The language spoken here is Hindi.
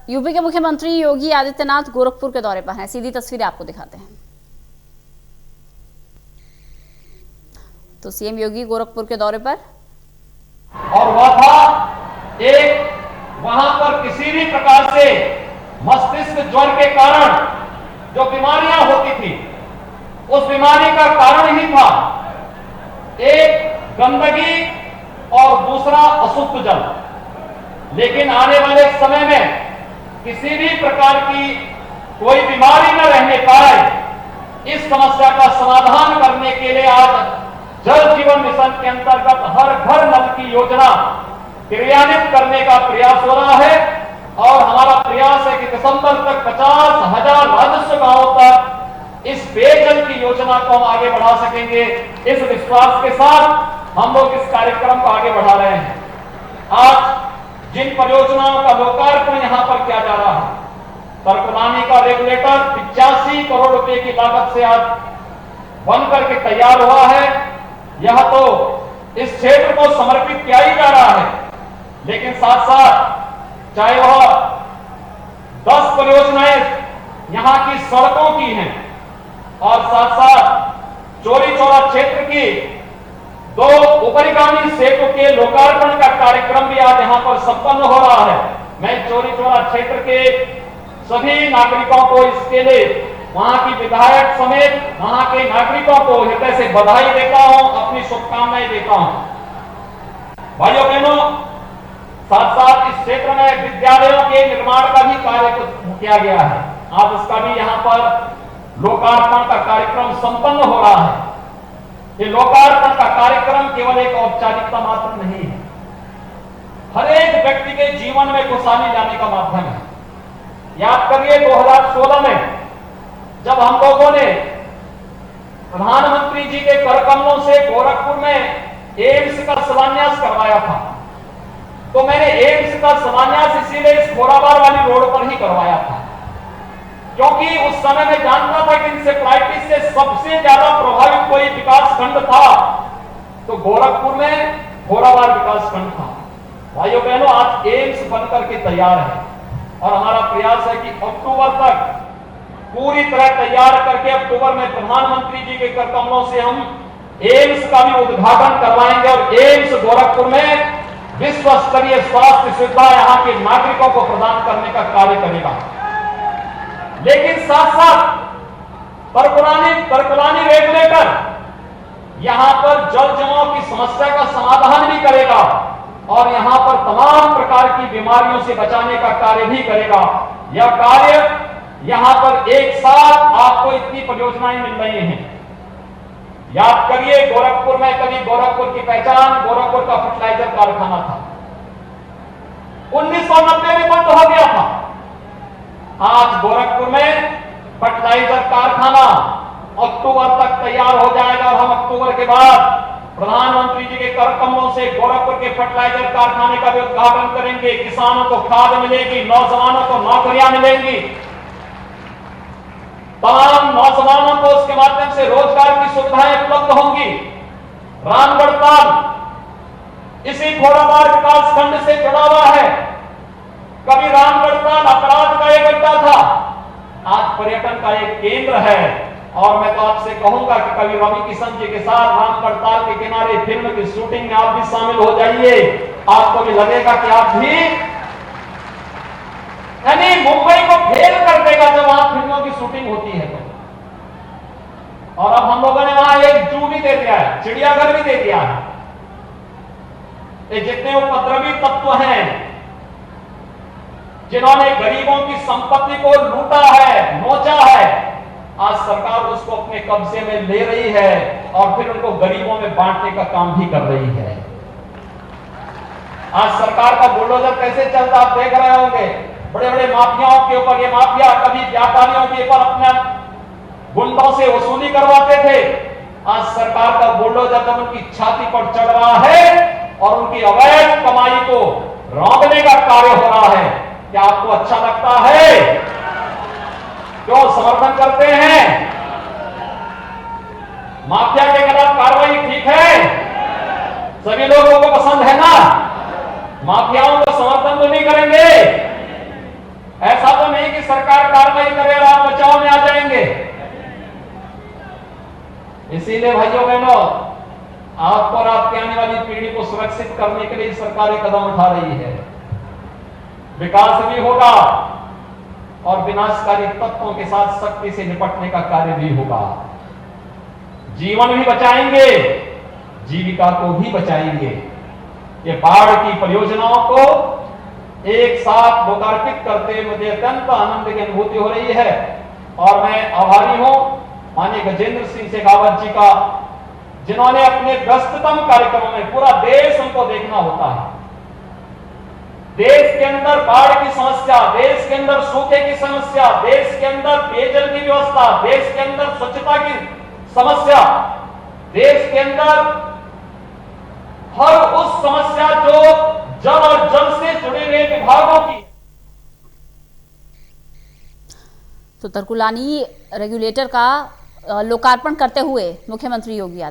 यूपी के मुख्यमंत्री योगी आदित्यनाथ गोरखपुर के दौरे पर हैं। सीधी तस्वीरें आपको दिखाते हैं। तो सीएम योगी गोरखपुर के दौरे पर, और वह था एक वहां पर किसी भी प्रकार से मस्तिष्क ज्वर के कारण जो बीमारियां होती थी, उस बीमारी का कारण ही था एक गंदगी और दूसरा अशुद्ध जल। लेकिन आने वाले समय में किसी भी प्रकार की कोई बीमारी न रहने पाए, इस समस्या का समाधान करने के लिए आज जल जीवन मिशन के अंतर्गत हर घर नल की योजना क्रियान्वित करने का प्रयास हो रहा है। और हमारा प्रयास है कि दिसंबर तक 50,000 राजस्व गांवों तक इस पेयजल की योजना को हम आगे बढ़ा सकेंगे। इस विश्वास के साथ हम लोग इस कार्यक्रम को आगे बढ़ा रहे हैं। आज जिन परियोजनाओं का लोकार्पण यहां पर किया जा रहा है, तरकुलानी का रेगुलेटर 85 करोड़ रुपए की लागत से आज बनकर के तैयार हुआ है। यह तो इस क्षेत्र को समर्पित किया ही जा रहा है, लेकिन साथ साथ चाहे वह 10 परियोजनाएं यहां की सड़कों की हैं और साथ साथ चौरी चौरा क्षेत्र की 2 ऊपरीगामी सेतु के लोकार्पण का कार्यक्रम भी आज यहां पर संपन्न हो रहा है। मैं चौरी चौरा क्षेत्र के सभी नागरिकों को इसके लिए, वहां की विधायक समेत वहां के नागरिकों को हृदय से बधाई देता हूं, अपनी शुभकामनाएं देता हूं। भाइयों बहनों, साथ साथ इस क्षेत्र में विद्यालयों के निर्माण का भी कार्य किया गया है। आज उसका भी यहां पर लोकार्पण का कार्यक्रम संपन्न हो रहा है। ये लोकार्पण का कार्यक्रम केवल एक औपचारिकता मात्र नहीं है, हर एक व्यक्ति के जीवन में खुशहाली लाने का माध्यम है। याद करिए 2016 में जब हम लोगों ने प्रधानमंत्री जी के कर कमलों से गोरखपुर में एम्स का शिलान्यास करवाया था, तो मैंने एम्स का शिलान्यास इसीलिए इस घोड़ाबार वाली रोड पर ही करवाया था, क्योंकि उस समय में जानता था कि इंसेफ्लाइटिस से सबसे ज्यादा प्रभावित कोई विकास खंड था तो गोरखपुर में घोड़ाबार विकास खंड था। भाइयों बहनों, आज एम्स बनकर के तैयार है और हमारा प्रयास है कि अक्टूबर तक पूरी तरह तैयार करके अक्टूबर में प्रधानमंत्री जी के कर कमलों से हम एम्स का भी उद्घाटन करवाएंगे और एम्स गोरखपुर में विश्व स्तरीय स्वास्थ्य सुविधा यहां के नागरिकों को प्रदान करने का कार्य करेगा। लेकिन साथ साथ तरकुलानी रेगुलेटर यहां पर जल जमाव की समस्या का समाधान भी करेगा और यहां पर तमाम प्रकार की बीमारियों से बचाने का कार्य भी करेगा। यह कार्य यहां पर एक साथ आपको इतनी परियोजनाएं मिल रही हैं। याद करिए गोरखपुर में कभी गोरखपुर की पहचान गोरखपुर का फर्टिलाइजर कारखाना था, 1990 में बंद हो गया था। आज गोरखपुर में फर्टिलाइजर कारखाना अक्टूबर तक तैयार हो जाएगा और हम अक्टूबर के बाद प्रधानमंत्री जी के कर कमलों से गोरखपुर के फर्टिलाइजर कारखाने का भी उद्घाटन करेंगे। किसानों को खाद मिलेगी, नौजवानों को नौकरियां मिलेंगी, तमाम नौजवानों को उसके माध्यम से रोजगार की सुविधाएं उपलब्ध होंगी। रामगढ़ ताल इसी घोड़ाबार विकास खंड से जुड़ा हुआ है। कभी रामगढ़ ताल अपराध का एक अड्डा था, आज पर्यटन का एक केंद्र है। और मैं तो आपसे कहूंगा कि कभी रवि किशन जी के साथ रामगढ़ ताल के किनारे फिल्म की शूटिंग में आप भी शामिल हो जाइए। आपको भी लगेगा कि आप भी, यानी मुंबई को फेल कर देगा जब वहां फिल्मों की शूटिंग होती है तो। और अब हम लोगों ने वहां एक जू भी दे दिया है, चिड़ियाघर भी दे दिया है। ये जितने उपद्रवी तत्व हैं जिन्होंने गरीबों की संपत्ति को लूटा है, नोचा है, आज सरकार उसको अपने कब्जे में ले रही है और फिर उनको गरीबों में बांटने का काम भी कर रही है। आज सरकार का बुलडोजर कैसे चलता आप देख रहे होंगे। बड़े बड़े माफियाओं के ऊपर, ये माफिया कभी व्यापारियों के ऊपर अपने गुंडों से वसूली करवाते थे, आज सरकार का बुलडोजर जब उनकी छाती पर चढ़ रहा है और उनकी अवैध कमाई को रौंदने का कार्य हो रहा है। क्या आपको अच्छा लगता है? क्यों समर्थन करते हैं? माफिया के खिलाफ कार्रवाई ठीक है? सभी लोगों को पसंद है ना? माफियाओं को समर्थन तो नहीं करेंगे, कि सरकार कार्रवाई करे और आप बचाव में आ जाएंगे। इसीलिए भाइयों बहनों, आपको और आपके आने वाली पीढ़ी को सुरक्षित करने के लिए सरकार एक कदम उठा रही है। विकास भी होगा और विनाशकारी तत्वों के साथ सख्ती से निपटने का कार्य भी होगा। जीवन भी बचाएंगे, जीविका को भी बचाएंगे। ये बाढ़ की परियोजनाओं को एक साथ लोकार्पित करते हुए मुझे अत्यंत आनंद की अनुभूति हो रही है और मैं आभारी हूं माननीय गजेंद्र सिंह शेखावत जी का, जिन्होंने अपने व्यस्ततम कार्यक्रमों में, पूरा देश उनको देखना होता है, देश के अंदर बाढ़ की समस्या, देश के अंदर सूखे की समस्या, देश के अंदर पेयजल की व्यवस्था, देश के अंदर स्वच्छता की समस्या, देश के अंदर हर उस समस्या जो जल और जल से जुड़े हुए विभागों की। तो तरकुलानी रेगुलेटर का लोकार्पण करते हुए मुख्यमंत्री योगी आदित्यनाथ